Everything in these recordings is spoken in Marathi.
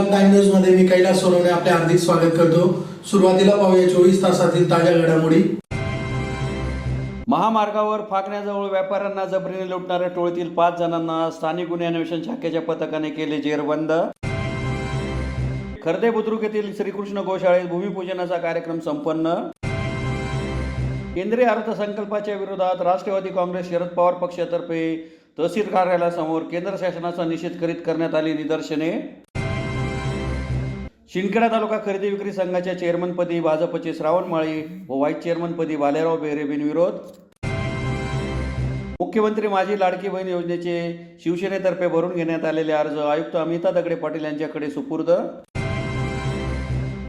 नमस्कार, टाइम न्यूज मध्ये मी कैलास सोनवणे आपले हार्दिक स्वागत करतो। सुरुवातीला पाहूया 24 तासातील ताज्या घडामोडी। महामार्गावर फाकण्याजवळ व्यापाऱ्यांना जबरीने लुटणाऱ्या टोळीतील 5 जणांना स्थानिक गुन्हे अन्वेषण शाखेच्या पथकाने केले जेरबंद। खर्दे बुद्रुक येथील श्रीकृष्ण गोशाळेत भूमिपूजनाचा कार्यक्रम संपन्न। केंद्रीय अर्थसंकल्पाच्या विरोधात राष्ट्रवादी काँग्रेस शरद पवार पक्षातर्फे तहसील कार्यालयासमोर केंद्र शासनाचा निषेध करीत करण्यात आली निदर्शने। शिंदखेडा तालुका खरेदी विक्री संघाच्या चेअरमनपदी भाजपचे श्रावण माळी व व्हाईस चेअरमनपदी बालेराव बेहरे बिनविरोध। मुख्यमंत्री माझी लाडकी बहीण योजनेचे शिवसेनेतर्फे भरून घेण्यात आलेले अर्ज आयुक्त अमिता दगडे पाटील यांच्याकडे सुपूर्द।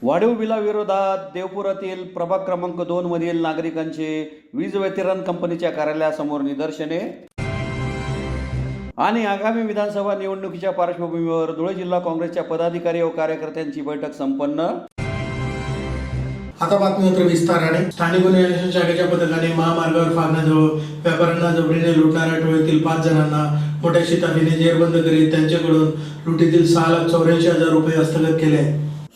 वाढीव बिलाविरोधात देवपुरातील प्रभाग क्रमांक 2 मधील नागरिकांचे वीज वितरण कंपनीच्या कार्यालयासमोर निदर्शने। आणि आगामी विधानसभा निवडणुकीच्या पार्श्वभूमीवर धुळे जिल्हा काँग्रेसच्या पदाधिकारी व कार्यकर्त्यांची बैठक संपन्न। आता बातमीपत्र विस्ताराने। स्थानिक गुन्हे अन्वेषण शाखेच्या पथकाने महामार्गावर फाकण्याजवळ व्यापाऱ्यांना जबरीने लुटणाऱ्या टोळीतील 5 जणांना मोठ्या शिताफीने जेरबंद करीत त्यांच्याकडून लुटीतील 6,84,000 रुपये हस्तगत केले।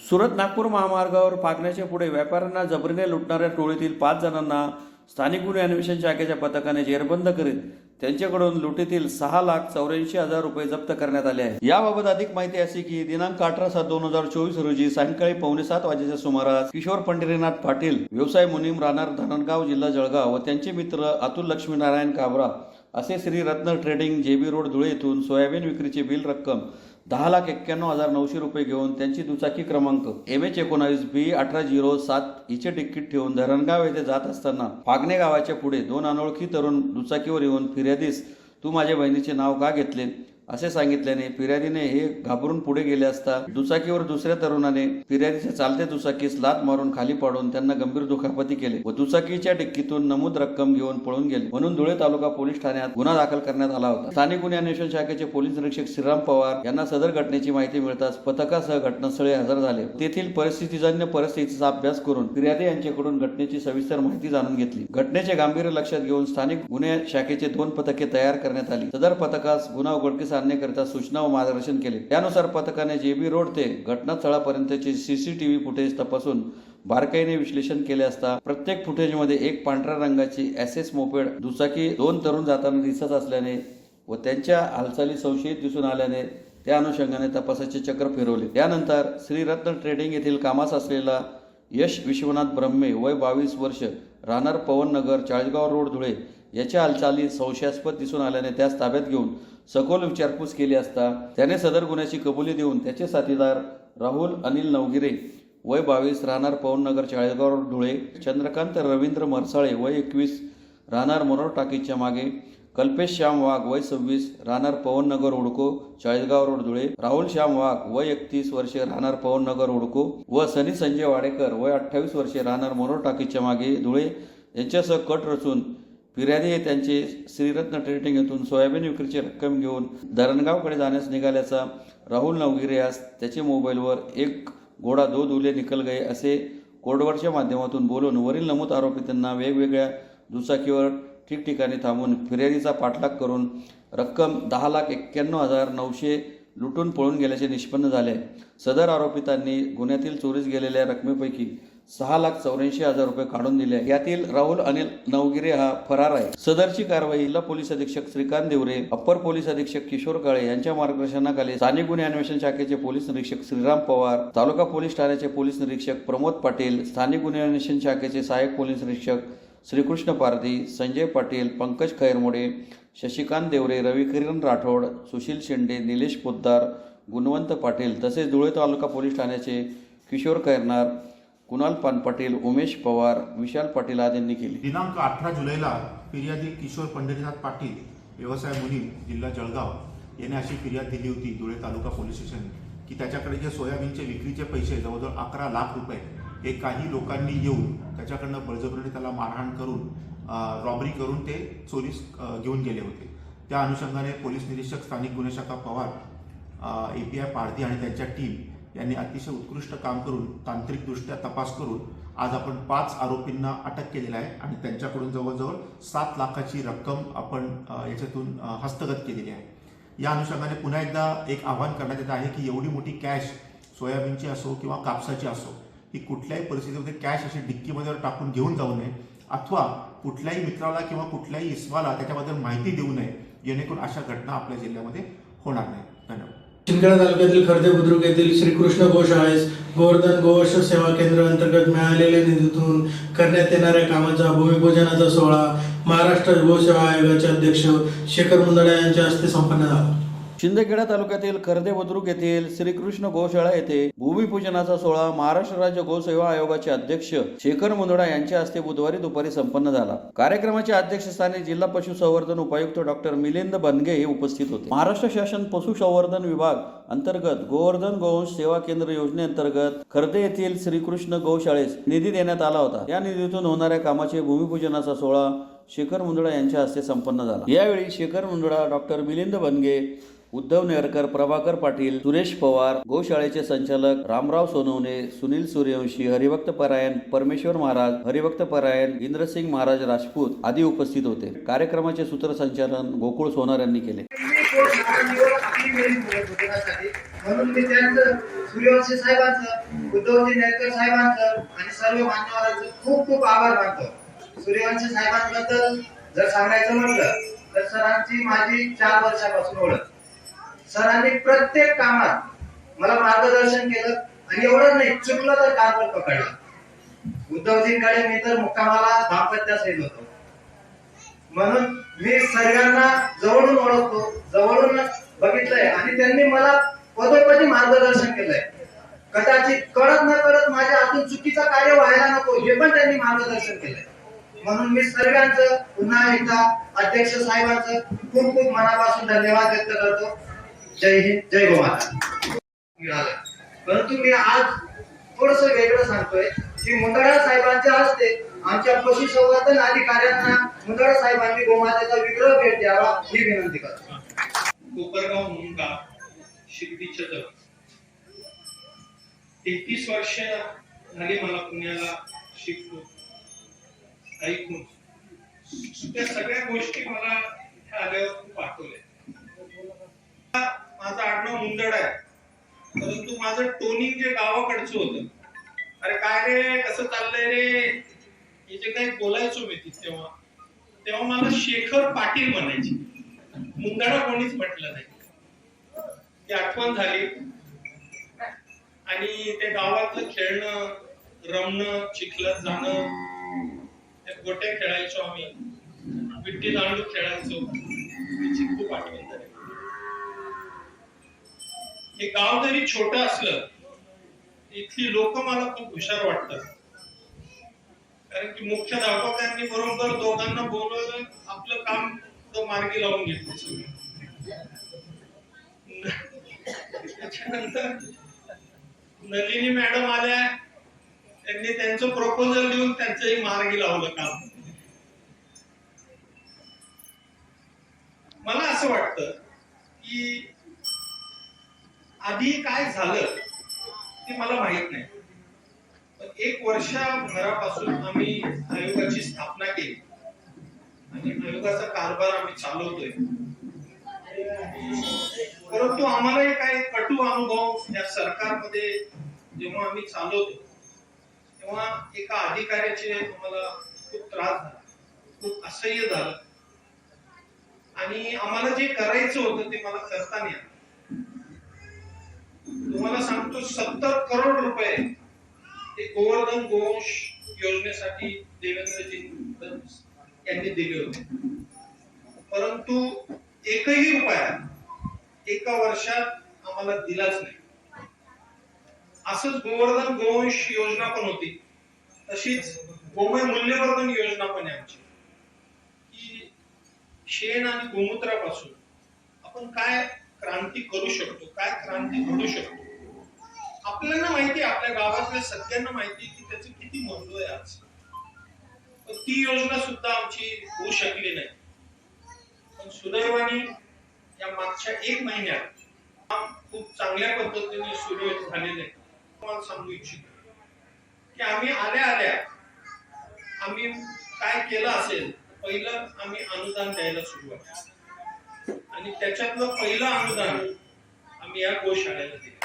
सुरत नागपूर महामार्गावर फाकण्याच्या पुढे व्यापाऱ्यांना जबरीने लुटणाऱ्या टोळीतील 5 जणांना स्थानिक गुन्हे अन्वेषण शाखेच्या पथकाने जेरबंद करीत त्यांच्याकडून लुटीतील 6,84,000 रुपये जप्त करण्यात आले आहे। याबाबत अधिक माहिती अशी की दिनांक 18/7/2024 रोजी सायंकाळी 6:45 वाजेच्या सुमारास किशोर पंढरीनाथ पाटील व्यवसाय मुनीम राहणार धरणगाव जिल्हा जळगाव व त्यांचे मित्र अतुल लक्ष्मीनारायण काबरा असे श्री रत्न ट्रेडिंग जेबी रोड धुळे येथून सोयाबीन विक्रीची बिल रक्कम 10,91,900 रुपये घेऊन त्यांची दुचाकी क्रमांक MH19B1807 हिचे तिकीट ठेवून धरणगाव येथे जात असताना फागणे गावाच्या पुढे 2 अनोळखी तरुण दुचाकीवर येऊन फिर्यादीस तू माझ्या बहिणीचे नाव का घेतले असे सांगितल्याने फिर्यादीने हे घाबरून पुढे गेले असता दुचाकीवर दुसऱ्या तरुणाने फिर्यादीच्या चालत्या दुचाकीस लात मारून खाली पाडून त्यांना गंभीर दुखापती केले व दुचाकीच्या डिक्कीतून नमूद रक्कम घेऊन पळून गेले, म्हणून धुळे तालुका पोलीस ठाण्यात गुन्हा दाखल करण्यात आला होता। स्थानिक गुन्हे अन्वेषण शाखेचे पोलीस निरीक्षक श्रीराम पवार यांना सदर घटनेची माहिती मिळताच पथकासह घटनास्थळी हजर झाले। तेथील परिस्थितीजन्य परिस्थितीचा अभ्यास करून फिर्यादी यांच्याकडून घटनेची सविस्तर माहिती जाणून घेतली। घटनेचे गांभीर्य लक्षात घेऊन स्थानिक गुन्हे शाखेचे 2 पथके तयार करण्यात आली। सदर पथकास गुन्हा उघडकीस आणण्याकरिता सूचना व मार्गदर्शन केले। त्यानुसार पथकाने जेबी रोड ते घटनास्थळापर्यंतचे CCTV फुटेज तपासून बारकाईने विश्लेषण केले असता प्रत्येक फुटेजमध्ये एक पांढऱ्या रंगाची SS मोपेड दुचाकी 2 तरुण जाताना दिसत असल्याने व त्यांच्या हालचाली संशयित दिसून आल्याने त्या अनुषंगाने तपासाचे चक्र फिरवले। त्यानंतर श्री रत्न ट्रेडिंग येथील कामास असलेला यश विश्वनाथ ब्रह्मे वय 22 वर्ष राहणार पवन नगर चाळीसगाव रोड धुळे याच्या हालचाली संशयास्पद दिसून आल्याने त्यास ताब्यात घेऊन सखोल विचारपूस केली असता त्याने सदर गुन्ह्याची कबुली देऊन त्याचे साथीदार राहुल अनिल नवगिरे वय 22 राहणार पवन नगर चाळीसगाव रोड धुळे, चंद्रकांत रवींद्र मरसाळे वय 21 राहणार मनोहर टाकीच्या मागे, कल्पेश श्याम वाघ वय 26 राहणार पवन नगर उडको चाळीसगाव रोड धुळे, राहुल श्याम वाघ वय 31 वर्षे राहणार पवन नगर उडको व सनी संजय वाडेकर वय 28 वर्षे राहणार मनोहर टाकीच्या मागे धुळे यांच्यासह कट रचून फिर्यादी हे त्यांचे श्रीरत्न ट्रेडिंग येथून सोयाबीन विक्रीची रक्कम घेऊन धरणगावकडे जाण्यास निघाल्याचा राहुल नवगिरे यास त्याचे मोबाईलवर एक घोडा 2 दूल्हे निकल गए असे कोडवर्डच्या माध्यमातून बोलून वरील नमूद आरोपींना वेगवेगळ्या दुचाकीवर ठिकठिकाणी थांबून फिर्यादीचा पाठलाग करून रक्कम 10,91,900 लुटून पळून गेल्याचे निष्पन्न झाले। सदर आरोपितांनी गुन्ह्यातील चोरीस गेलेल्या रकमेपैकी 6,84,000 रुपये काढून दिले। यातील राहुल अनिल नवगिरे हा फरार आहे। सदरची कारवाई जिल्हा पोलीस अधीक्षक श्रीकांत देवरे, अप्पर पोलीस अधीक्षक किशोर काळे यांच्या मार्गदर्शनाखाली स्थानिक गुन्हे अन्वेषण शाखेचे पोलीस निरीक्षक श्रीराम पवार, तालुका पोलीस ठाण्याचे पोलीस निरीक्षक प्रमोद पाटील, स्थानिक गुन्हे अन्वेषण शाखेचे सहाय्यक पोलीस निरीक्षक श्रीकृष्ण पारधी, संजय पाटील, पंकज खैरमोडे, शशिकांत देवरे, रविकिरण राठोड, सुशील शेंडे, निलेश पोद्दार, गुणवंत पाटील तसेच धुळे तालुका पोलीस ठाण्याचे किशोर खैरनार, कुणाल पानपाटील, उमेश पवार, विशाल पाटील आदींनी केली। दिनांक 18 जुलैला फिर्यादी किशोर पंढरीनाथ पाटील व्यवसाय मुनीम जिल्हा जळगाव याने अशी फिर्याद दिली होती धुळे तालुका पोलीस स्टेशन की त्याच्याकडे जे सोयाबीनचे विक्रीचे पैसे जवळजवळ 11 लाख रुपये हे काही लोकांनी येऊन त्याच्याकडनं बळजबरीने त्याला मारहाण करून रॉबरी करून ते चोरीस घेऊन गेले होते। त्या अनुषंगाने पोलीस निरीक्षक स्थानिक गुन्हे शाखा पवार, API पारधी आणि त्यांच्या टीम यांनी अतिशय उत्कृष्ट काम करून तांत्रिकदृष्ट्या तपास करून आज आपण 5 आरोपींना अटक केलेला आहे आणि त्यांच्याकडून जवळजवळ 7 लाखाची रक्कम आपण याच्यातून हस्तगत केलेली आहे। या अनुषंगाने पुन्हा एकदा एक आवाहन करण्यात येत आहे की एवढी मोठी कॅश सोयाबीनची असो किंवा कापसाची असो ही कुठल्याही परिस्थितीमध्ये कॅश अशी डिक्कीमध्ये टाकून घेऊन जाऊ नये अथवा कुठल्याही मित्राला किंवा कुठल्याही इस्माला त्याच्याबद्दल माहिती देऊ नये, जेणेकरून अशा घटना आपल्या जिल्ह्यामध्ये होणार नाही. धन्यवाद. शिंदखेडा तालुक्यातील खर्दे बुद्रुक येथील श्रीकृष्ण गोशाळेस गोवर्धन गोवंश सेवा केंद्र अंतर्गत मिळालेल्या निधीतून करण्यात येणाऱ्या कामाचा भूमिपूजनाचा सोहळा महाराष्ट्र गोसेवा आयोगाचे अध्यक्ष शेखर मुंदडा यांच्या हस्ते संपन्न झाला. शिंदखेडा तालुक्यातील खर्दे बुद्रुक येथील श्रीकृष्ण गोशाळा येथे भूमिपूजनाचा सोहळा महाराष्ट्र राज्य गोसेवा आयोगाचे अध्यक्ष शेखर मुंदडा यांच्या हस्ते बुधवारी दुपारी संपन्न झाला. कार्यक्रमाच्या अध्यक्षस्थानी जिल्हा पशुसंवर्धन उपायुक्त डॉक्टर मिलिंद बनगे हे उपस्थित होते. महाराष्ट्र शासन पशुसंवर्धन विभाग अंतर्गत गोवर्धन गोवंश सेवा केंद्र योजनेअंतर्गत खर्दे येथील श्रीकृष्ण गोशाळेस निधी देण्यात आला होता. या निधीतून होणाऱ्या कामाचे भूमिपूजनाचा सोहळा शेखर मुंदडा यांच्या हस्ते संपन्न झाला. यावेळी शेखर मुंदडा, डॉक्टर मिलिंद बनगे, उद्धव नेरकर, प्रभाकर पाटील, सुरेश पवार, गोशाळेचे संचालक रामराव सोनवणे, सुनील सूर्यवंशी, हरिभक्त परायण परमेश्वर महाराज, हरिभक्त परायण इंद्रसिंग महाराज राजपूत आदी उपस्थित होते. कार्यक्रमाचे सूत्रसंचालन गोकुळ सोनार यांनी केले. म्हणून मी त्यांचं सूर्यवंशी साहेबांचं, उद्धवजी नेरकर साहेबांचं आणि सर्व मान्यवरांचं खूप खूप आभार मानतो. सूर्यवंशी साहेबांबद्दल जर सांगायचं म्हटलं तर सरांची माझी 4 वर्षापासून ओळख. सरांनी प्रत्येक कामात मला मार्गदर्शन केलं आणि एवढंच नाही, चुकलं तर कान पण पकडलं. उद्धवजींकडे मी तर मुक्कामाला दाम्पत्यासहित होतो. म्हणून मी सर्वांना जवळून ओळखतो, जवळून बघितलंय आणि त्यांनी मला पदोपदी मार्गदर्शन केलंय. कदाचित कळत न कळत माझ्या हातून चुकीचं कार्य व्हायला नको हे पण त्यांनी मार्गदर्शन केलंय. म्हणून मी सर्वांचं पुन्हा एकदा अध्यक्ष साहेबांचं खूप खूप मनापासून धन्यवाद व्यक्त करतो. जय हिंद, जय गोमाता. परंतु मी आज थोडस वेगळं सांगतोय की मुंदडा साहेबांच्या हस्ते आमच्या पशुसंवर्धन अधिकाऱ्यांना मुंदडा साहेबांनी गोमातेचा विग्रह भेट द्यावा ही विनंती करतो. कोपरगाव मुंगा शिर्डीच्या जवळ 33 वर्ष झाली मला पुण्याला शिकतो ऐकून. त्या सगळ्या गोष्टी मला इथे आल्यावर खूप आठवल्या. माझं आडनाव मुंदड आहे, परंतु माझं टोनिंग जे गावाकडचं होतं, अरे काय रे कसं चाललंय रे हे जे काही बोलायचो मी तेव्हा मला शेखर पाटील म्हणायचे. मुंदडा कोणीच म्हटलं नाही. ती आठवण झाली आणि ते गावातलं खेळणं, रमणं, चिखलात जाणं, गोट्या खेळायचो आम्ही, विट्टी दांडू खेळायचो, त्याची खूप आठवण झाली. हे गाव जरी छोटं असलं इथली लोक मला खूप हुशार वाटतात. कारण की मुख्याध्यापकांनी बरोबर दोघांना बोलवलं, आपलं काम मार्गी लावून घेतलं सगळं. त्याच्यानंतर नलिनी मॅडम आल्या, त्यांनी त्यांचं प्रपोजल देऊन त्यांचंही मार्गी लावलं काम. मला असं वाटतं की आधी काय झालं ते मला माहित नाही, पण 1 वर्षभरापासून आम्ही आयोगाची स्थापना केली आणि आयोगाचा कारभार आम्ही चालवतोय. परंतु आम्हालाही काही कटू अनुभव या सरकारमध्ये जेव्हा आम्ही चालवतो तेव्हा एका अधिकाऱ्याचे आम्हाला खूप त्रास झाला, खूप असह्य झालं आणि आम्हाला जे करायचं होतं ते मला करता नाही आलं. तुम्हाला सांगतो 70 करोड रुपये ते गोवर्धन गोवंश योजनेसाठी देवेंद्रजी यांनी दिले होते, परंतु एकही रुपया एका वर्षात आम्हाला दिलाच नाही. असंच गोवर्धन गोवंश योजना पण होती, तशीच गोमय मूल्यवर्धन योजना पण आहे आमची, की शेण आणि गोमूत्रापासून आपण काय क्रांती करू शकतो, काय क्रांती घडू शकतो. आपल्याला माहिती आहे, आपल्या गावातल्या सगळ्यांना माहिती की त्याचं किती महत्व आहे आज. पण ती योजना सुद्धा आमची होऊ शकली नाही. पण सुदैवाने या मागच्या 1 महिन्यात काम खूप चांगल्या पद्धतीने सुरळीत झालेले आहे. तुम्हाला सांगू इच्छितो की आम्ही आल्या आम्ही काय केलं असेल, पहिलं आम्ही अनुदान द्यायला सुरुवात आणि त्याच्यातलं पहिलं अनुदान आम्ही या गोशाळेला दिलं.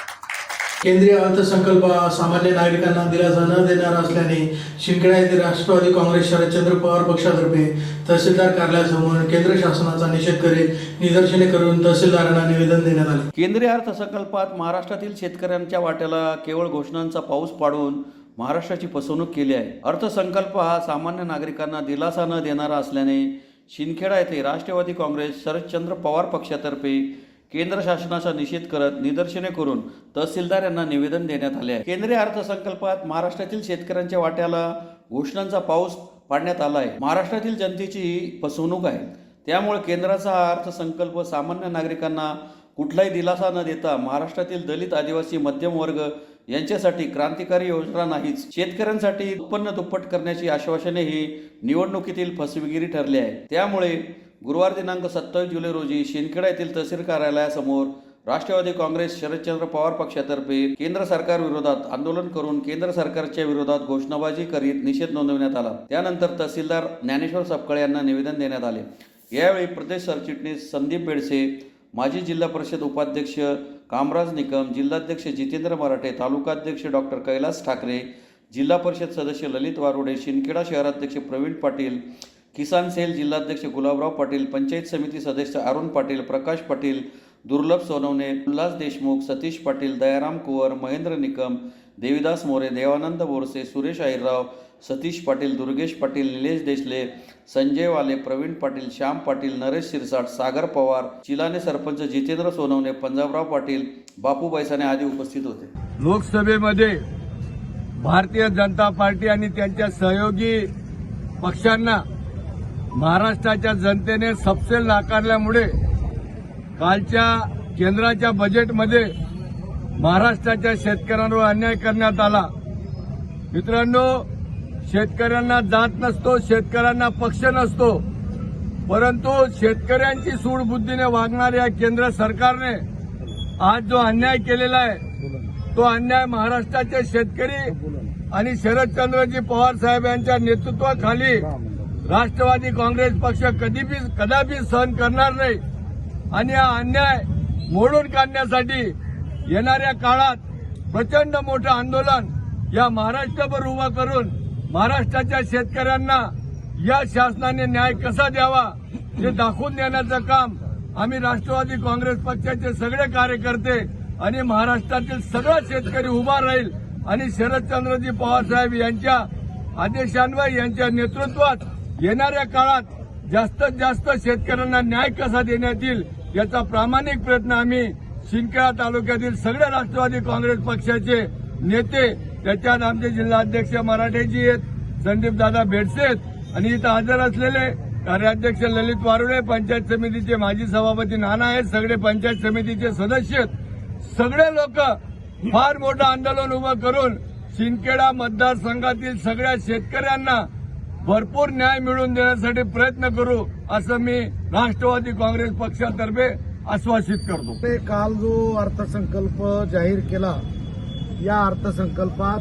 केंद्रीय अर्थसंकल्प सामान्य नागरिकांना दिलासा न देणारा असल्याने शिंदखेडा येथे राष्ट्रवादी काँग्रेस शरदचंद्र पवार पक्षातर्फे तहसीलदार कार्यालयासमोर केंद्र शासनाचा निषेध करीत निदर्शने करून तहसीलदारांना निवेदन देण्यात आले. केंद्रीय अर्थसंकल्पात महाराष्ट्रातील शेतकऱ्यांच्या वाट्याला केवळ घोषणांचा पाऊस पाडून महाराष्ट्राची फसवणूक केली आहे. अर्थसंकल्प हा सामान्य नागरिकांना दिलासा न देणारा असल्याने शिंदखेडा येथे राष्ट्रवादी काँग्रेस शरदचंद्र पवार पक्षातर्फे केंद्र शासनाचा निषेध करत निदर्शने करून तहसीलदार यांना निवेदन देण्यात आले आहे. केंद्रीय अर्थसंकल्पात महाराष्ट्रातील शेतकऱ्यांच्या वाट्याला घोषणांचा पाऊस पाडण्यात आला आहे. महाराष्ट्रातील जनतेची ही फसवणूक आहे. त्यामुळे केंद्राचा हा अर्थसंकल्प सामान्य नागरिकांना कुठलाही दिलासा न देता महाराष्ट्रातील दलित, आदिवासी, मध्यम वर्ग यांच्यासाठी क्रांतिकारी योजना नाहीच, शेतकऱ्यांसाठी उत्पन्न दुप्पट करण्याची आश्वासने ही निवडणुकीतील फसवेगिरी ठरली आहे. त्यामुळे गुरुवार दिनांक 27 जुलै रोजी शिंदखेडा येथील तहसील कार्यालयासमोर राष्ट्रवादी काँग्रेस शरदचंद्र पवार पक्षातर्फे केंद्र सरकार विरोधात आंदोलन करून केंद्र सरकारच्या विरोधात घोषणाबाजी करीत निषेध नोंदवण्यात आला. त्यानंतर तहसीलदार ज्ञानेश्वर सपकाळे यांना निवेदन देण्यात आले. यावेळी प्रदेश सरचिटणीस संदीप बेडसे, माजी जिल्हा परिषद उपाध्यक्ष कामराज निकम, जिल्हाध्यक्ष जितेंद्र मराठे, तालुकाध्यक्ष डॉक्टर कैलास ठाकरे, जिल्हा परिषद सदस्य ललित वारुडे, शिंदखेडा शहराध्यक्ष प्रवीण पाटील, किसान सेल जिल्हाध्यक्ष गुलाबराव पाटील, पंचायत समिती सदस्य अरुण पाटील, प्रकाश पाटील, दुर्लभ सोनवणे, उल्हास देशमुख, सतीश पाटील, दयाराम कुवर, महेंद्र निकम, देविदास मोरे, देवानंद बोरसे, सुरेश अहिरराव, सतीश पाटील, दुर्गेश पाटील, निलेश देशले, संजय वाले, प्रवीण पाटील, श्याम पाटील, नरेश शिरसाट, सागर पवार, चिलाने सरपंच जितेंद्र सोनवणे, पंजाबराव पाटील, बापू बैसाने आदी उपस्थित होते. लोकसभेमध्ये भारतीय जनता पार्टी आणि त्यांच्या सहयोगी पक्षांना महाराष्ट्राच्या जनतेने सपशेल नाकारल्यामुळे कालच्या केंद्राच्या बजेटमध्ये महाराष्ट्राच्या शेतकऱ्यांवर अन्याय करण्यात आला. मित्रांनो, शेतकऱ्यांना जात नसतो, शेतकऱ्यांना पक्ष नसतो, परंतु शेतकऱ्यांची सूडबुद्धीने वागणाऱ्या केंद्र सरकारने आज जो अन्याय केलेला आहे तो अन्याय महाराष्ट्राचे शेतकरी आणि शरदचंद्रजी पवार साहेब यांच्या नेतृत्वाखाली राष्ट्रवादी काँग्रेस पक्ष कदापि सहन करणार नाही. आणि हा अन्याय मोडून काढण्यासाठी येणाऱ्या काळात प्रचंड मोठं आंदोलन या महाराष्ट्रभर उभं करून महाराष्ट्राच्या शेतकऱ्यांना या शासनाने न्याय कसा द्यावा हे दाखवून देण्याचं काम आम्ही राष्ट्रवादी काँग्रेस पक्षाचे सगळे कार्यकर्ते आणि महाराष्ट्रातील सगळा शेतकरी उभा राहील आणि शरदचंद्रजी पवार साहेब यांच्या आदेशान्वये यांच्या नेतृत्वात येणाऱ्या काळात जास्तीत जास्त शेतकऱ्यांना न्याय कसा देण्यात येईल याचा प्रामाणिक प्रयत्न आम्ही शिंदखेडा तालुक्यातील सगळे राष्ट्रवादी काँग्रेस पक्षाचे नेते, त्याच्यात आमचे जिल्हाध्यक्ष मराठेजी आहेत, संदीपदादा बेडसे आहेत आणि इथं हजर असलेले कार्याध्यक्ष ललित वारुडे, पंचायत समितीचे माजी सभापती नाना आहेत, सगळे पंचायत समितीचे सदस्य आहेत. सगळे लोक फार मोठं आंदोलन उभं करून शिंदखेडा मतदारसंघातील सगळ्या शेतकऱ्यांना भरपूर न्याय मिळवून देण्यासाठी प्रयत्न करू असं मी राष्ट्रवादी काँग्रेस पक्षातर्फे आश्वासित करतो. ते काल जो अर्थसंकल्प जाहीर केला, या अर्थसंकल्पात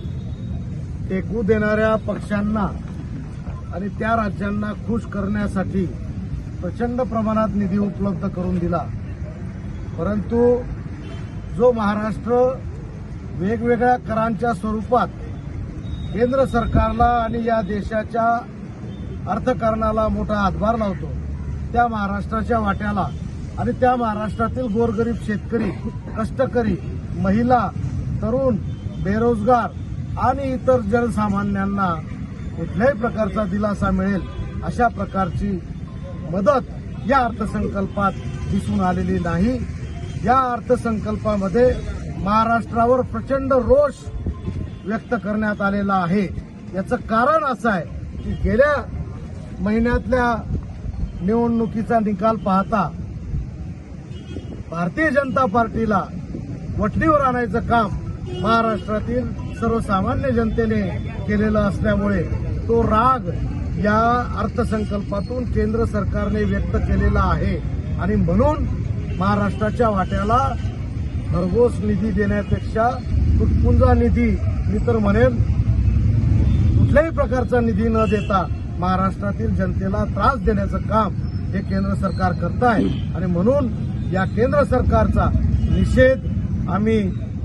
टेकू देणाऱ्या पक्षांना आणि त्या राज्यांना खुश करण्यासाठी प्रचंड प्रमाणात निधी उपलब्ध करून दिला. परंतु जो महाराष्ट्र वेगवेगळ्या करांच्या स्वरूपात केंद्र सरकारला आणि या देशाच्या अर्थकारणाला मोठा हातभार लावतो, त्या महाराष्ट्राच्या वाट्याला आणि त्या महाराष्ट्रातील गोरगरीब शेतकरी, कष्टकरी, महिला, तरुण, बेरोजगार आणि इतर जनसामान्यांना कुठल्याही प्रकारचा दिलासा मिळेल अशा प्रकारची मदत या अर्थसंकल्पात दिसून आलेली नाही. या अर्थसंकल्पामध्ये महाराष्ट्रावर प्रचंड रोष व्यक्त करण्यात आलेला आहे. याचं कारण असं आहे की गेल्या महिन्यातल्या निवडणुकीचा निकाल पाहता भारतीय जनता पार्टीला वठणीवर आणायचं काम महाराष्ट्रातील सर्वसामान्य जनतेने केलेलं असल्यामुळे तो राग या अर्थसंकल्पातून केंद्र सरकारने व्यक्त केलेला आहे आणि म्हणून महाराष्ट्राच्या वाट्याला भरघोस निधी देण्यापेक्षा तुटपुंजा निधी, मी तर म्हणेन कुठल्याही प्रकारचा निधी न देता महाराष्ट्रातील जनतेला त्रास देण्याचं काम हे केंद्र सरकार करत आहे आणि म्हणून या केंद्र सरकारचा निषेध आम्ही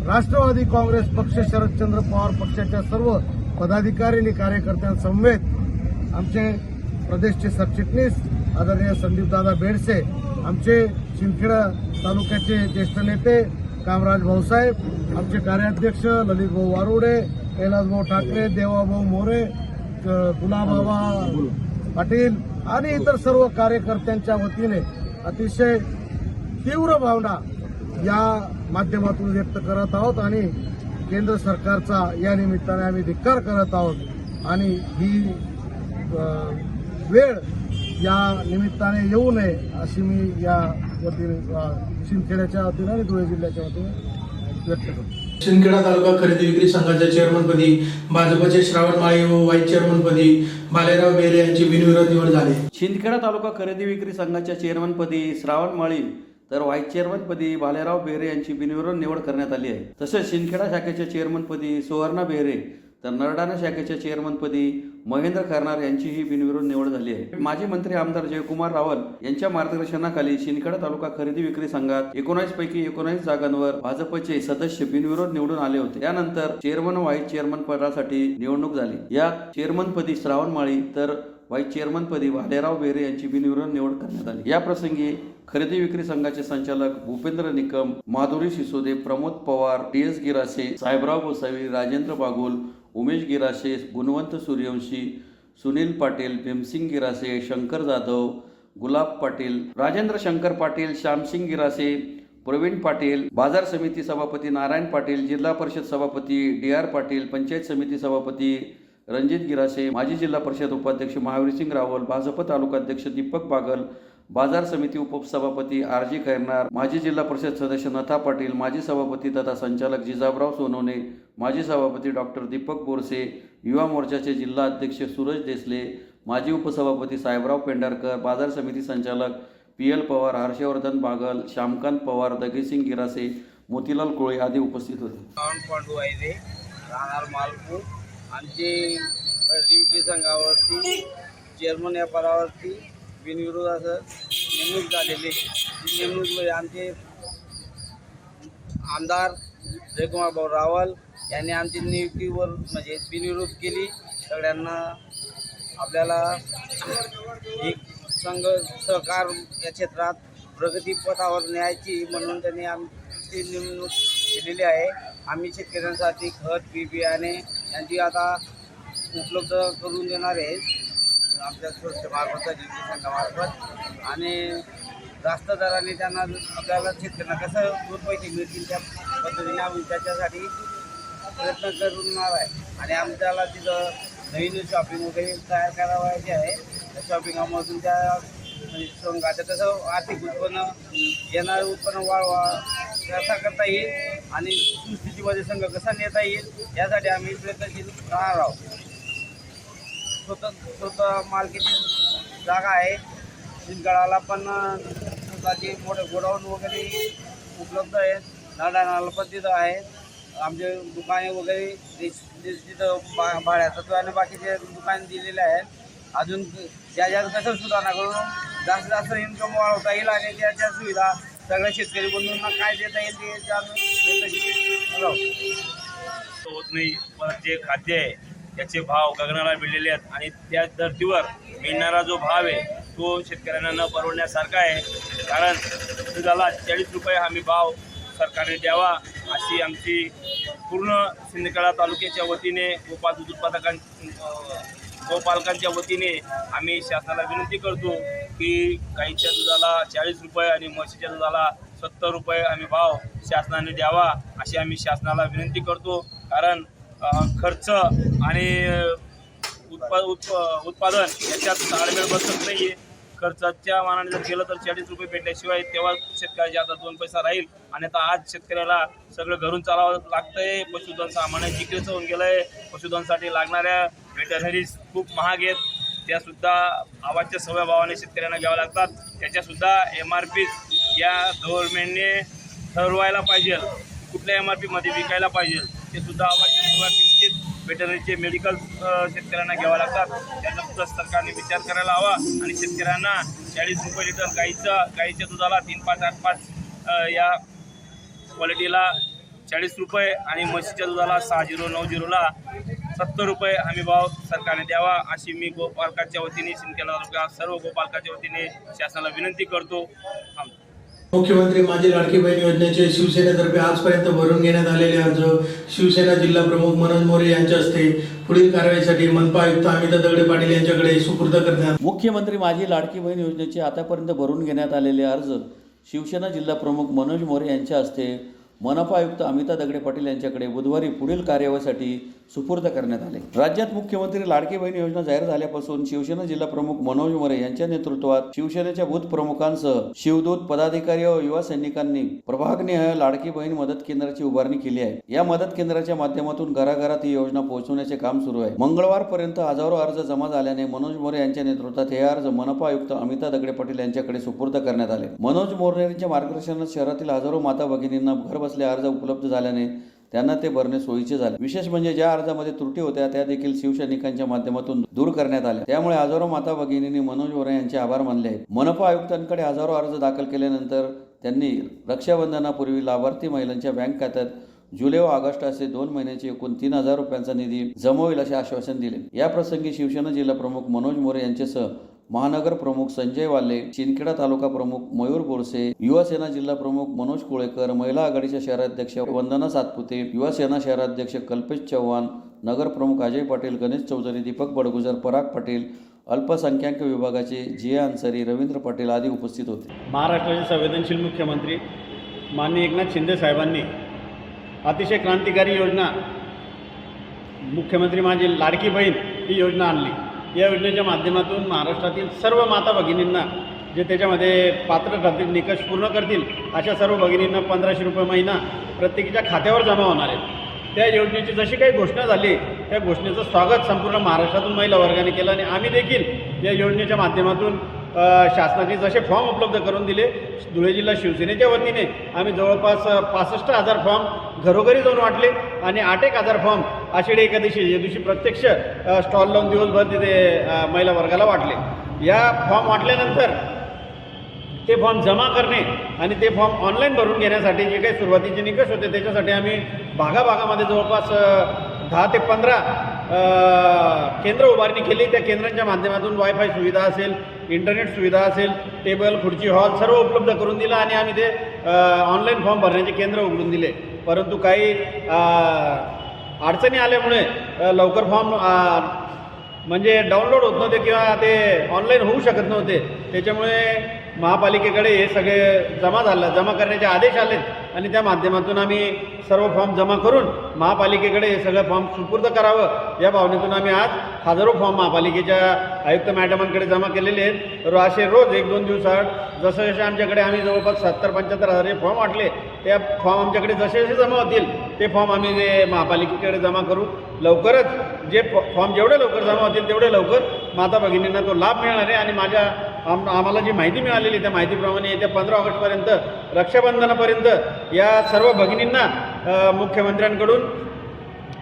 राष्ट्रवादी काँग्रेस पक्ष, शरदचंद्र पवार पक्षाच्या सर्व पदाधिकारी आणि कार्यकर्त्यांसमवेत आमचे प्रदेशचे सरचिटणीस आदरणीय संदीपदादा बेडसे, आमचे शिंदखेडा तालुक्याचे ज्येष्ठ नेते कामराज भाऊसाहेब, आमचे कार्याध्यक्ष ललितभाऊ वारुडे, कैलासभाऊ ठाकरे, देवाभाऊ मोरे, गुलाबाबा पाटील आणि इतर सर्व कार्यकर्त्यांच्या वतीने अतिशय तीव्र भावना या माध्यमातून व्यक्त करत आहोत आणि केंद्र सरकारचा या निमित्ताने आम्ही धिक्कार करत आहोत आणि ही वेळ या निमित्ताने येऊ नये अशी मी या वतीने शिंदखेड्याच्या वतीने आणि धुळे जिल्ह्याच्या वतीने व्यक्त करतो. शिंदखेडा तालुका खरेदी विक्री संघाच्या चेअरमनपदी भाजपचे श्रावण माळी व व्हाईस चेअरमनपदी भालेराव बेरे यांची बिनविरोध निवड झाली. शिंदखेडा तालुका खरेदी विक्री संघाच्या चेअरमनपदी श्रावण माळी तर व्हाईस चेअरमनपदी भालेराव बेरे यांची बिनविरोध निवड करण्यात आली आहे. तसेच शिंदखेडा शाखेच्या चेअरमनपदी सुवर्णा बेरे तर नरडाणा शाखेच्या चेअरमनपदी महेंद्र खरनार यांचीही बिनविरोध निवड झाली आहे. माजी मंत्री आमदार जयकुमार रावल यांच्या मार्गदर्शनाखाली शिंदखेडा तालुका खरेदी विक्री संघात 19 पैकी 19 जागांवर भाजपचे सदस्य बिनविरोध निवडून आले होते. त्यानंतर चेअरमन व्हाईस चेअरमन पदासाठी निवडणूक झाली. यात चेअरमनपदी श्रावण माळी तर व्हाईस चेअरमनपदी भालेराव बेरे यांची बिनविरोध निवड करण्यात आली. या प्रसंगी खरेदी विक्री संघाचे संचालक भूपेंद्र निकम, माधुरी सिसोदे, प्रमोद पवार, टी.एस. गिरासे, साहेबराव गोसावी, राजेंद्र बागुल, उमेश गिरासे, गुणवंत सूर्यवंशी, सुनील पाटील, भीमसिंग गिरासे, शंकर जाधव, गुलाब पाटील, राजेंद्र शंकर पाटील, श्यामसिंग गिरासे, प्रवीण पाटील, बाजार समिती सभापती नारायण पाटील, जिल्हा परिषद सभापती डी.आर. पाटील, पंचायत समिती सभापती रणजित गिरासे, माजी जिल्हा परिषद उपाध्यक्ष महावीरसिंग रावल, भाजप तालुका अध्यक्ष दीपक बागल, बाजार समिती उपसभापती आर.जी. खैरनार, माजी जिल्हा परिषद सदस्य नथा पाटील, माजी सभापती तथा संचालक जिजाबराव सोनवणे, माजी सभापती डॉक्टर दीपक बोरसे, युवा मोर्चाचे जिल्हा अध्यक्ष सूरज देसले, माजी उपसभापती साहेबराव पेंढारकर, बाजार समिती संचालक पी.एल. पवार, हर्षवर्धन बागल, श्यामकांत पवार, दगेसिंग गिरासे, मोतीलाल कोळे आदी उपस्थित होते. राहणार मालपूर आमचे खरेदी विक्री संघावरती चेअरमन या पदावरती बिनविरोध असं नेमणूक झालेली. नेमणूक आमचे आमदार जयकुमार भाऊ रावल यांनी आमची नियुक्तीवर म्हणजे बिनविरोध केली. सगळ्यांना आपल्याला एक संघ सहकार या क्षेत्रात प्रगतीपथावर न्यायची म्हणून त्यांनी आमची नेमणूक केलेली आहे. आम्ही शेतकऱ्यांसाठी खत बियाणे यांची आता उपलब्ध करून देणार आहे आमच्या मार्फत संघामार्फत आणि जास्त दराने त्यांना आपल्याला शेतकऱ्यांना कसं 2 पैसे मिळतील त्या पद्धतीने आम्ही त्याच्यासाठी प्रयत्न करणार आहे. आणि आमच्याला तिथं नवीन शॉपिंग वगैरे तयार करावायचे आहे. त्या शॉपिंगामधून त्या संघाचं कसं आर्थिक उत्पन्न येणारं उत्पन्न वाढवा कसा करता येईल आणि सुस्थितीमध्ये संघ कसा नेता येईल यासाठी आम्ही प्रयत्नशील राहणार आहोत. स्वतः मालकीची जागा आहे. शिंदखेडाला पण स्वतःची मोठे गोडाऊन वगैरे उपलब्ध आहेत. नरडाणाला पण तिथं आहे. आमचे दुकाने वगैरे तिथं भाड्याचं आणि बाकीचे दुकान दिलेले आहेत. अजून ज्या कसं सुधारणा करून जास्त इन्कम वाढवता येईल आणि त्याच्या सुविधा सगळ्या शेतकरी बंधूंना काय देता येईल ते होत नाही. पण जे खाद्य आहे त्याचे भाव गगनाला भिडलेले आहेत आणि त्या धर्तीवर मिळणारा जो भाव आहे तो शेतकऱ्यांना न परवडण्यासारखा आहे. कारण दुधाला 40 रुपये हमी भाव सरकारने द्यावा अशी आमची पूर्ण शिंदखेडा तालुक्याच्या वतीने गोपालकांच्या वतीने आम्ही शासनाला विनंती करतो की गाईच्या दुधाला 40 रुपये आणि म्हशीच्या दुधाला 70 रुपये हमी भाव शासनाने द्यावा अशी आम्ही शासनाला विनंती करतो. कारण खर्च आणि उत्पादन याच्यात ताळमेळ बसत नाही आहे. खर्चाच्या मानाने जर गेलं तर 40 रुपये भेटल्याशिवाय तेव्हा शेतकऱ्याच्या आता 2 पैसा राहील. आणि आता आज शेतकऱ्याला सगळं घरून चालावं लागतंय. पशुधन सामान्य जिकरीचं होऊन गेलं आहे. पशुधनसाठी लागणाऱ्या व्हेटरनरीज खूप महाग आहेत. त्यासुद्धा आवाजच्या सव्या भावाने शेतकऱ्यांना घ्याव्या लागतात. त्याच्यासुद्धा MRP या गव्हर्नमेंटने ठरवायला पाहिजे. कुठल्या MRPमध्ये विकायला पाहिजे ते सुद्धा आवाजच्या सव्या किमतीत व्हेटरनरीचे मेडिकल शेतकऱ्यांना घ्यावं लागतात. त्याचा सुद्धा सरकारने विचार करायला हवा. आणि शेतकऱ्यांना 40 रुपये लिटर गाईच्या दुधाला 3, 5, 8, 5 या क्वालिटीला 40 रुपये आणि म्हशीच्या दुधाला 6090ला 70 रुपये हमी भाव सरकारने द्यावा अशी मी गोपालकाच्या वतीने सिंदखेड तालुका सर्व गोपालकाच्या वतीने शासनाला विनंती करतो. मुख्यमंत्री माझी लाडकी बहीण योजनेचे शिवसेनेतर्फे आजपर्यंत भरून घेण्यात आलेले अर्ज शिवसेना जिल्हा प्रमुख मनोज मोरे यांच्या हस्ते पुढील कारवाईसाठी मनपा आयुक्त अमित दगडे पाटील यांच्याकडे सुपूर्द करण्यात. मुख्यमंत्री माझी लाडकी बहीण योजनेचे आतापर्यंत भरून घेण्यात आलेले अर्ज शिवसेना जिल्हा प्रमुख मनोज मोरे यांच्या हस्ते मनपा आयुक्त अमिता दगडे पाटील यांच्याकडे बुधवारी पुढील कार्यवाहीसाठी सुपूर्द करण्यात आले. राज्यात मुख्यमंत्री लाडकी बहीण योजना जाहीर झाल्यापासून शिवसेना जिल्हा प्रमुख मनोज मोरे यांच्या नेतृत्वात शिवसेनेच्या बूथ प्रमुखांसह शिवदूत पदाधिकारी व युवा सैनिकांनी प्रभागनिहाय लाडकी बहीण मदत केंद्राची उभारणी केली आहे. या मदत केंद्राच्या माध्यमातून घराघरात ही योजना पोहोचवण्याचे काम सुरू आहे. मंगळवारपर्यंत हजारो अर्ज जमा झाल्याने मनोज मोरे यांच्या नेतृत्वात हे अर्ज मनपा आयुक्त अमिता दगडे पाटील यांच्याकडे सुपूर्द करण्यात आले. मनोज मोरे यांच्या मार्गदर्शनात शहरातील हजारो माता भगिनींना घर बसल्या अर्ज उपलब्ध झाल्याने त्यांना ते भरणे सोयीचे झाले. विशेष म्हणजे ज्या अर्जामध्ये त्रुटी होत्या त्या देखील शिवसैनिकांच्या माध्यमातून दूर करण्यात आल्या. त्यामुळे हजारो माता भगिनींनी मनोज मोरे यांचे आभार मानले आहेत. मनपा आयुक्तांकडे हजारो अर्ज दाखल केल्यानंतर त्यांनी रक्षाबंधनापूर्वी लाभार्थी महिलांच्या बँक खात्यात जुलै व ऑगस्ट असे 2 महिन्याचे एकूण 3000 रुपयांचा निधी जमा होईल असे आश्वासन दिले. या प्रसंगी शिवसेना जिल्हा प्रमुख मनोज मोरे यांच्यासह महानगर प्रमुख संजय वाल्ले, शिंदखेडा तालुका प्रमुख मयूर बोरसे, युवा सेना जिल्हा प्रमुख मनोज कोळेकर, महिला आघाडीच्या शहराध्यक्ष वंदना सातपुते, युवा सेना शहराध्यक्ष कल्पेश चव्हाण, नगर प्रमुख अजय पाटील, गणेश चौधरी, दीपक बडगुजर, पराग पाटील, अल्पसंख्याक विभागाचे जिया अन्सारी, रवींद्र पाटील आदी उपस्थित होते. महाराष्ट्राचे संवेदनशील मुख्यमंत्री माननीय एकनाथ शिंदे साहेबांनी अतिशय क्रांतिकारी योजना मुख्यमंत्री माझी लाडकी बहीण ही योजना आणली. या योजनेच्या माध्यमातून महाराष्ट्रातील सर्व माता भगिनींना जे त्याच्यामध्ये पात्र ठरतील, निकष पूर्ण करतील अशा सर्व भगिनींना 1500 रुपये महिना प्रत्येकीच्या खात्यावर जमा होणार आहेत. त्या योजनेची जशी काही घोषणा झाली त्या घोषणेचं स्वागत संपूर्ण महाराष्ट्रातून महिला वर्गाने केलं आणि आम्ही देखील या योजनेच्या माध्यमातून शासनाने जसे फॉर्म उपलब्ध करून दिले, धुळे जिल्हा शिवसेनेच्या वतीने आम्ही जवळपास 65,000 फॉर्म घरोघरी जाऊन वाटले आणि 8,000 फॉर्म आषाढी एकादशी या दिवशी प्रत्यक्ष स्टॉल लावून दिवसभर तिथे महिला वर्गाला वाटले. या फॉर्म वाटल्यानंतर ते फॉर्म जमा करणे आणि ते फॉर्म ऑनलाईन भरून घेण्यासाठी जे काही सुरुवातीचे निकष होते त्याच्यासाठी आम्ही भागाभागामध्ये जवळपास 10 ते 15 केंद्र उभारणी केली. त्या केंद्रांच्या माध्यमातून वायफाय सुविधा असेल, इंटरनेट सुविधा असेल, टेबल, खुर्ची, हॉल सर्व उपलब्ध करून दिलं आणि आम्ही ते ऑनलाईन फॉर्म भरण्याचे केंद्र उघडून दिले. परंतु काही अडचणी आल्यामुळे लवकर फॉर्म म्हणजे डाउनलोड होत नव्हते किंवा ते ऑनलाईन होऊ शकत नव्हते. त्याच्यामुळे महापालिकेकडे हे सगळे जमा करण्याचे आदेश आलेत आणि त्या माध्यमातून आम्ही सर्व फॉर्म जमा करून महापालिकेकडे हे सगळं फॉर्म सुपूर्द करावं या भावनेतून आम्ही आज हजारो फॉर्म महापालिकेच्या आयुक्त मॅडमांकडे जमा केलेले आहेत. असे रोज 1-2 दिवसात जसं आमच्याकडे आम्ही जवळपास 70-75 हजार फॉर्म वाटले. त्या फॉर्म आमच्याकडे जसे जमा होतील ते फॉर्म आम्ही ते महापालिकेकडे जमा करू. लवकरच जे फॉर्म जेवढे लवकर जमा होतील तेवढे लवकर माता भगिनींना तो लाभ मिळणार आहे. आणि आम्हाला जी माहिती मिळालेली त्या माहितीप्रमाणे येत्या 15 ऑगस्टपर्यंत रक्षाबंधनापर्यंत या सर्व भगिनींना मुख्यमंत्र्यांकडून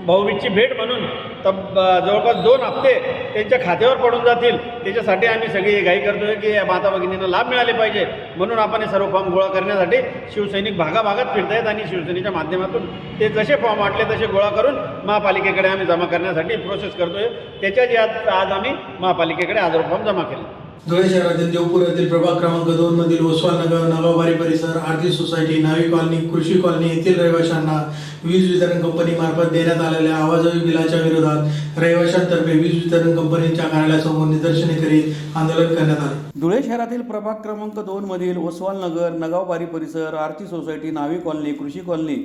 भाऊबीजची भेट म्हणून जवळपास 2 हप्ते त्यांच्या खात्यावर पडून जातील. त्याच्यासाठी आम्ही सगळी घाई करतोय की या माता भगिनींना लाभ मिळाले पाहिजे म्हणून आपण हे सर्व फॉर्म गोळा करण्यासाठी शिवसैनिक भागाभागात फिरतायत आणि शिवसेनेच्या माध्यमातून ते जसे फॉर्म वाटले तसे गोळा करून महापालिकेकडे आम्ही जमा करण्यासाठी प्रोसेस करतोय. त्याच्याच आज आम्ही महापालिकेकडे हजारो फॉर्म जमा केले. धुळे शहरातील देवपूर येथील प्रभाग क्रमांक 2 मधील ओसवाल नगर, नगावबारी परिसर, आरती सोसायटी, नावी कॉलनी, कृषी कॉलनी येथील रहिवाशांना वीज वितरण कंपनी मार्फत देण्यात आलेल्या आवाजवी बिलाच्या विरोधात रहिवाशांतर्फे वीज वितरण कंपनीच्या कार्यालयासमोर निदर्शने करीत आंदोलन करण्यात आले. धुळे शहरातील प्रभाग क्रमांक 2 मधील ओसवाल नगर, नगावबारी परिसर, आरती सोसायटी, नावी कॉलनी, कृषी कॉलनी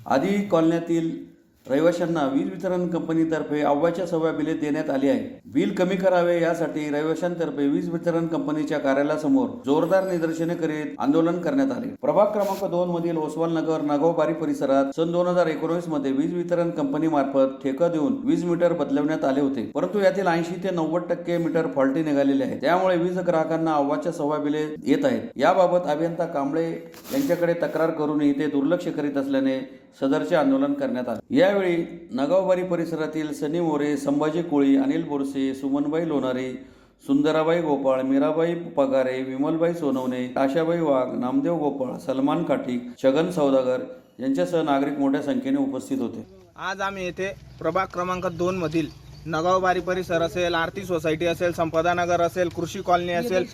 आदी कॉलन्यातील रहिवाशांना वीज वितरण कंपनीतर्फे अव्वाच्या सव्वा बिले देण्यात आली आहे. बिल कमी करावे यासाठी रहिवाशांतर्फे वीज वितरण कंपनीच्या कार्यालयासमोर जोरदार निदर्शने करीत आंदोलन करण्यात आले. प्रभाग क्रमांक 2 मधील ओसवाल नगर, नगावबारी परिसरात सन 2019 मध्ये वीज वितरण कंपनी मार्फत ठेका देऊन वीज मीटर बदलवण्यात आले होते. परंतु यातील 80 ते 90% मीटर फॉल्टी निघालेले आहेत. त्यामुळे वीज ग्राहकांना अव्वाच्या सव्वा बिले येत आहेत. याबाबत अभियंता कांबळे यांच्याकडे तक्रार करूनही ते दुर्लक्ष करीत असल्याने सदरचे आंदोलन करण्यात आले. यावेळी नगावबारी परिसरातील सनी मोरे, संभाजी कोळी, अनिल बोरसे, सुमनबाई लोणारे, सुंदराबाई गोपाळ, मीराबाई पगारे, विमलबाई सोनवणे, आशाबाई वाघ, नामदेव गोपाळ, सलमान काटिक, छगन सौदागर यांच्यासह नागरिक मोठ्या संख्येने उपस्थित होते. आज आम्ही येथे प्रभाग क्रमांक 2 मधील नगावबारी परिसर असेल, आरती सोसायटी असेल, संपदा नगर असेल, कृषी कॉलनी असेल,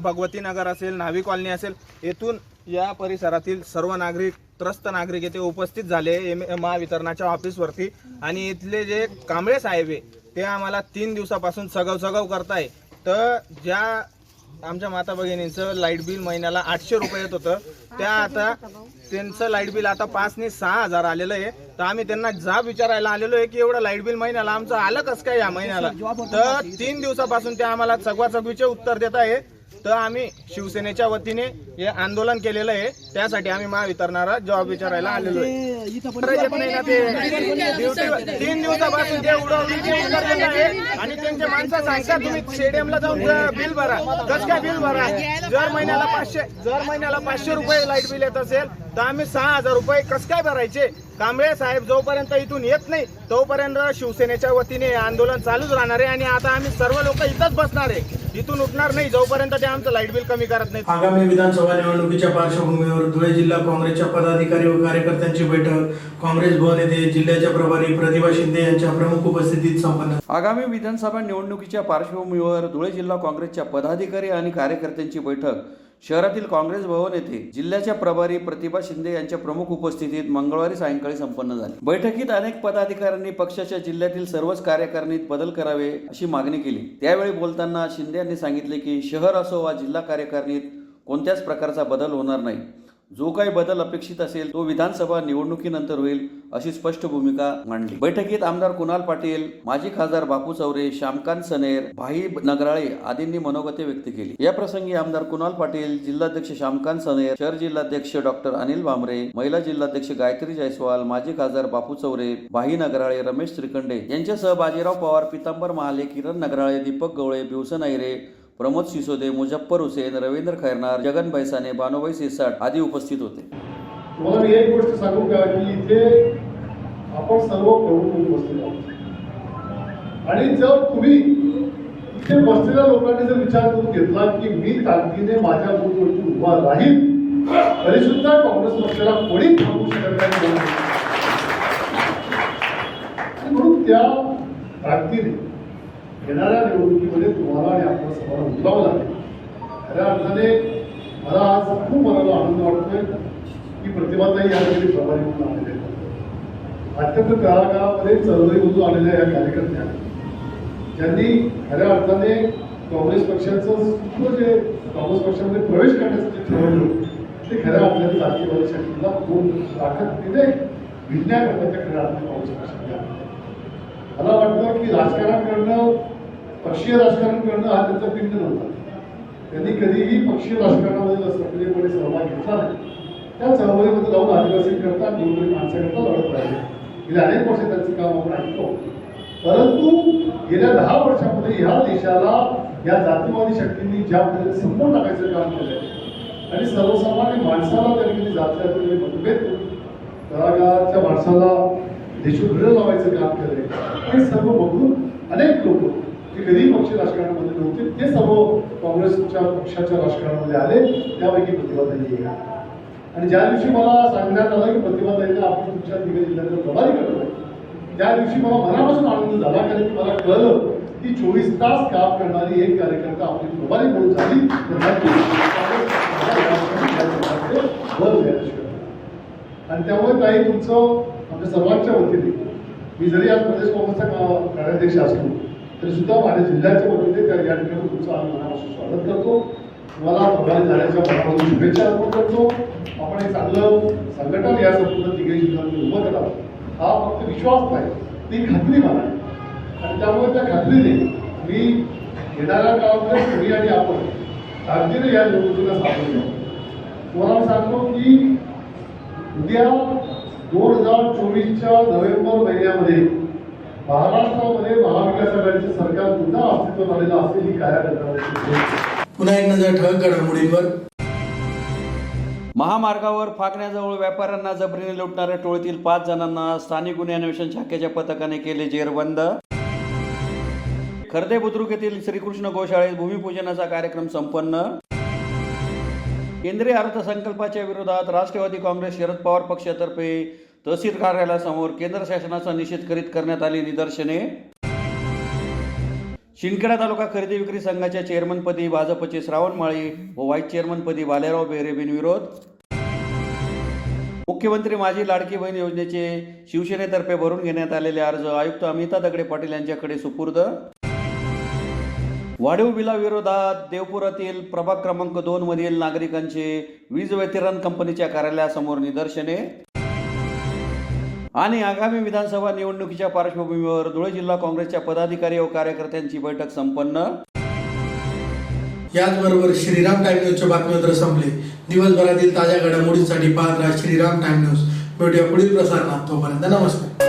भगवती नगर असेल, न्हावी कॉलनी असेल, येथून या परिसरातील सर्व नागरिक, त्रस्त नागरिक येथे उपस्थित झाले महावितरणाच्या ऑफिसवरती. आणि इथले जे कांबळे साहेब आहे ते आम्हाला 3 दिवसापासून सगव करताय. तर ज्या आमच्या माता भगिनींचं लाईट बिल महिन्याला 800 रुपये येत होतं, त्या आता त्यांचं लाईट बिल आता 5 ने 6,000 आलेलं आहे. तर आम्ही त्यांना जाब विचारायला आलेलो आहे की एवढं लाईट बिल महिन्याला आमचं आलं कसं काय या महिन्याला. तर 3 दिवसापासून ते आम्हाला चगवाचगवीचे उत्तर देत आहे. तर आम्ही शिवसेनेच्या वतीने हे आंदोलन केलेलं आहे. त्यासाठी आम्ही महावितरणाला जॉब विचारायला आलेलो आहे. 3 दिवसापासून ते उडवणीचे उत्तर देत आहे. आणि त्यांचे माणसं सांगतात तुम्ही स्टेडियमला जाऊन बिल भरा. कसं काय बिल भरा? जर महिन्याला 500 रुपये लाईट बिल येत असेल तर आम्ही 6,000 रुपये कसं काय भरायचे? कांबळे साहेब जोपर्यंत इथून येत नाही तोपर्यंत शिवसेनेच्या वतीने आंदोलन चालूच राहणार आहे. आणि आता आम्ही सर्व लोक इथंच बसणार आहे, इथून उठणार नाही जोपर्यंत ते आमचं लाईट बिल कमी करत नाही. आगामी विधानसभा निवडणुकीच्या पार्श्वभूमीवर धुळे जिल्हा काँग्रेसच्या पदाधिकारी व कार्यकर्त्यांची बैठक काँग्रेस भवन येथे जिल्ह्याच्या प्रभारी प्रतिभा शिंदे यांच्या प्रमुख उपस्थितीत संपन्न. आगामी विधानसभा निवडणुकीच्या पार्श्वभूमीवर धुळे जिल्हा काँग्रेसच्या पदाधिकारी आणि कार्यकर्त्यांची बैठक शहरातील काँग्रेस भवन येथे जिल्ह्याच्या प्रभारी प्रतिभा शिंदे यांच्या प्रमुख उपस्थितीत मंगळवारी सायंकाळी संपन्न झाली. बैठकीत अनेक पदाधिकाऱ्यांनी पक्षाच्या जिल्ह्यातील सर्वच कार्यकारिणीत बदल करावे अशी मागणी केली. त्यावेळी बोलताना शिंदे यांनी सांगितले की शहर असो वा जिल्हा कार्यकारिणीत कोणत्याच प्रकारचा बदल होणार नाही. जो काही बदल अपेक्षित असेल तो विधानसभा निवडणुकीनंतर होईल अशी स्पष्ट भूमिका मांडली. बैठकीत आमदार कुणाल पाटील, माजी खासदार बापू चौरे, श्यामकांत सनेर, भाई नगराळे आदींनी मनोगते व्यक्त केली. या प्रसंगी आमदार कुणाल पाटील, जिल्हाध्यक्ष श्यामकांत सनेर, शहर जिल्हाध्यक्ष डॉक्टर अनिल भामरे, महिला जिल्हाध्यक्ष गायत्री जयस्वाल, माजी खासदार बापू चौरे, भाई नगराळे, रमेश त्रिखंडे यांच्यासह बाजीराव पवार, पितांबर महाले, किरण नगराळे, दीपक गवळे, बिवसन ऐरे, प्रमोद सिसोदे, मुजफ्फर हुसेन, रवींद्र खैरनार, जगन बैसाने, बानुबाई सिरसाट आदी उपस्थित होते. तुम्हाला मी एक गोष्ट सांगू का की इथे आपण सर्व प्रमुख बसलेलो आहोत. आणि जर तुम्ही इथे बसलेल्या लोकांनी जर विचार करून घेतला की मी ताकदीने माझ्या बूथवरती उभा राहील तरी सुद्धा काँग्रेस पक्षाला कोणी थांबवू शकत नाही. म्हणून त्या ताकदीने येणाऱ्या निवडणुकीमध्ये तुम्हाला आणि आपल्या सर्वांना उतरावं लागेल. खऱ्या अर्थाने मला आज खूप मनाला आनंद वाटतोय की प्रतिभाताई या ठिकाणी प्रभारी म्हणून आलेले आहेत. अत्यंत काळाकाळामध्ये चळवळीमधून आलेल्या या कार्यकर्त्या ज्यांनी खऱ्या अर्थाने काँग्रेस पक्षाचं जे काँग्रेस पक्षामध्ये प्रवेश करण्याचं जे ठरवलं ते खऱ्या अर्थाने जातीवादी शक्तीला दोन ताकदीने विज्ञान करण्याच्या खऱ्या अर्थाने काँग्रेस पक्षाने. मला वाटतं की राजकारण करणं, पक्षीय राजकारण करणं हा त्यांचा पिंड नव्हता. त्यांनी कधीही पक्षीय राजकारणामध्ये सक्रियपणे सहभाग घेतला नाही. त्या चळवळीमध्ये जाऊन आदिवासींकरता, निवडणूक माणसाकरता लढत राहिले. गेल्या अनेक वर्ष त्यांचं काम आपण ऐकतो. परंतु गेल्या 10 वर्षामध्ये ह्या देशाला या जातीवादी शक्तींनी ज्या पद्धतीने संपवून टाकायचं काम केलंय आणि सर्वसामान्य माणसाला त्यांनी जातीय मतभेद तळागाळाच्या माणसाला देशोधडे लावायचं काम केलंय. हे सर्व बघून अनेक लोक जे कधीही पक्ष राजकारणामध्ये नव्हते ते सर्व काँग्रेसच्या पक्षाच्या राजकारणामध्ये आले. त्यापैकी प्रतिभाताई आहे. आणि ज्या दिवशी मला सांगण्यात आलं की प्रतिभाताईंना आपण तुमच्या तिघे जिल्ह्यातलं प्रभारी करतोय त्या दिवशी मला मनापासून आनंद झाला. कारण की मला कळलं की 24 तास काम करणारी एक कार्यकर्ता आपली प्रभारी म्हणून झाली आणि त्यामुळे काही तुमचं आमच्या सर्वांच्या वतीने मी जरी आज प्रदेश काँग्रेसचा कार्याध्यक्ष असलो तरी सुद्धा माझ्या जिल्ह्याच्या वतीने त्या या ठिकाणी तुमचं आम्ही मनापासून स्वागत करतो. तुम्हाला प्रभारी झाल्याच्या मनापासून शुभेच्छा अर्पण करतो. आपण एक चांगलं संघटन या संपूर्ण तिघे जिल्ह्यामध्ये उभं करा. हा फक्त विश्वास नाही, ती खात्री मला आहे. आणि त्यामुळे त्या खात्रीने मी येणाऱ्या काळामध्ये तुम्ही आणि आपण ताकदीने या निवडणुकीला सामोरे जाऊ. तुम्हाला सांगतो की उद्या 2024च्या नोव्हेंबर महिन्यामध्ये महाराष्ट्रामध्ये महाविकास आघाडीचं सरकार पुन्हा अस्तित्वात आलेलं असेल ही कार्यालय. पुन्हा एक नजर ठळक घडामोडींवर. महामार्गावर फाकण्याजवळ व्यापाऱ्यांना जबरीने लुटणाऱ्या टोळीतील 5 जणांना स्थानिक गुन्हे अन्वेषण शाखेच्या पथकाने केले जेरबंद. खर्दे बुद्रुक येथील श्रीकृष्ण गोशाळेत भूमिपूजनाचा कार्यक्रम संपन्न. केंद्रीय अर्थसंकल्पाच्या विरोधात राष्ट्रवादी काँग्रेस शरद पवार पक्षातर्फे तहसील कार्यालयासमोर केंद्र शासनाचा निषेध करीत करण्यात आली निदर्शने. शिंदखेडा तालुका खरेदी विक्री संघाच्या चेअरमनपदी भाजपचे श्रावण माळी व व्हाईस चेअरमनपदी बालेराव बेहरे बिनविरोध. मुख्यमंत्री माझी लाडकी बहीण योजनेचे शिवसेनेतर्फे भरून घेण्यात आलेले अर्ज आयुक्त अमिता दगडे पाटील यांच्याकडे सुपूर्द. वाढीव बिलाविरोधात देवपुरातील प्रभाग क्रमांक 2 मधील नागरिकांचे वीज वितरण कंपनीच्या कार्यालयासमोर निदर्शने. आणि आगामी विधानसभा निवडणुकीच्या पार्श्वभूमीवर धुळे जिल्हा काँग्रेसच्या पदाधिकारी व कार्यकर्त्यांची बैठक संपन्न. याचबरोबर श्रीराम टाइम न्यूजचे बातमीपत्र संपले. दिवसभरातील ताज्या घडामोडींसाठी पाहत राहा श्रीराम टाइम न्यूज. भेटूया पुढील प्रसारणात. तोपर्यंत नमस्कार.